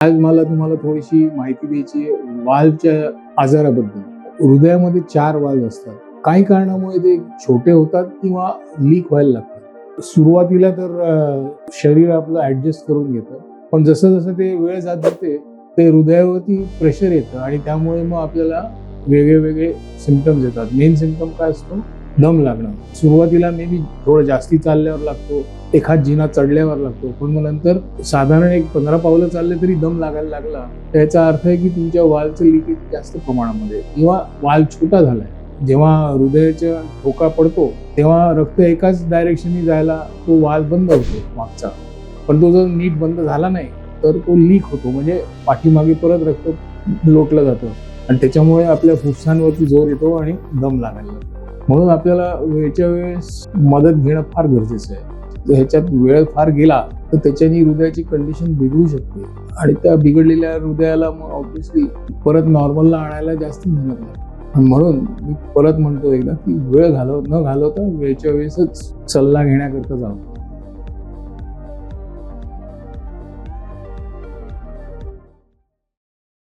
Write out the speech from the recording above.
आज मला तुम्हाला थोडीशी माहिती द्यायची आहे वाल्वच्या आजाराबद्दल. हृदयामध्ये 4 वाल्व असतात. काही कारणामुळे ते छोटे होतात किंवा लीक व्हायला लागतात. सुरुवातीला तर शरीर आपलं ऍडजस्ट करून घेतं, पण जसं जसं ते वेळ जात जाते ते हृदयावरती प्रेशर येतं आणि त्यामुळे मग आपल्याला वेगळे वेगळे सिम्पटम्स येतात. मेन सिम्पटम काय असतो? दम लागणं. सुरुवातीला मे बी थोडं जास्ती चालल्यावर लागतो, एखाद जिना चढल्यावर लागतो, पण मग नंतर साधारण एक 15 पावलं चालले तरी दम लागायला लागला, त्याचा अर्थ आहे की तुमच्या वाल्वचं लिकेज जास्त प्रमाणामध्ये किंवा वाल्व छोटा झालाय. जेव्हा हृदयाचा ठोका पडतो तेव्हा रक्त एकाच डायरेक्शननी जायला तो वाल्व बंद होतो मागचा, पण तो जर नीट बंद झाला नाही तर तो लीक होतो, म्हणजे पाठीमागे परत रक्त लोटलं जातं आणि त्याच्यामुळे आपल्या फुफ्फुसांवरती जोर येतो आणि दम लागायला लागतो. म्हणून आपल्याला वेळच्या वेळेस मदत घेणं फार गरजेचं आहे. जर ह्याच्यात वेळ फार गेला तर त्याच्याने हृदयाची कंडिशन बिघडू शकते आणि त्या बिघडलेल्या हृदयाला मग ऑब्व्हियसली परत नॉर्मलला आणायला जास्त मेहनत लागते. म्हणून मी परत म्हणतो एकदा की वेळ न घालवता वेळच्या वेळेसच सल्ला घेण्याकरता जावं.